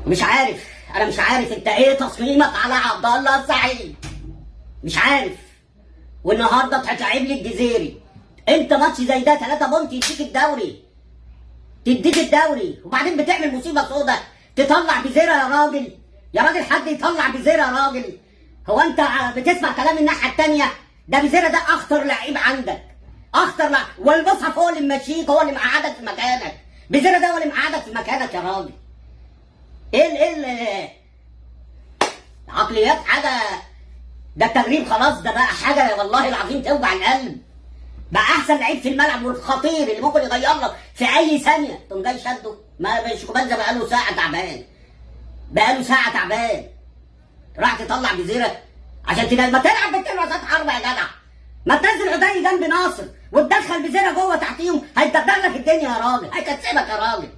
مش عارف، انا مش عارف انت ايه تصميمك على عبد الله السعيد، مش عارف. والنهارده هتلعب لي الجزيري، انت ماتش زي ده 3 بونت يديك الدوري، تديك الدوري، وبعدين بتعمل مصيبه سودا تطلع بزيرة يا راجل، يا راجل حد يطلع بزيرة يا راجل. هو انت بتسمع كلام الناحيه الثانيه؟ ده بزيرة ده اخطر لعيب عندك، اخطر لعيب، والمصحف هو اللي ممشيك، هو اللي مقعدك في مكانك، بزيرة ده هو اللي مقعدك في مكانك يا راجل. ايه عقليات حاجه، ده التدريب خلاص، ده بقى حاجه والله العظيم توجع القلب. بقى احسن لعيب في الملعب والخطير اللي ممكن يغير لك في اي ثانيه، تقوم جاي شده. ما شيكوبانزا بقاله ساعه تعبان، بقاله ساعه تعبان، راح تطلع جزيره عشان ما تلعب باتنين راسات حربه يا جدع، ما تنزل عدي جنب ناصر وتدخل بزيرة جوه تحتيهم، هيدبر لك الدنيا يا راجل، هيكسبك يا راجل.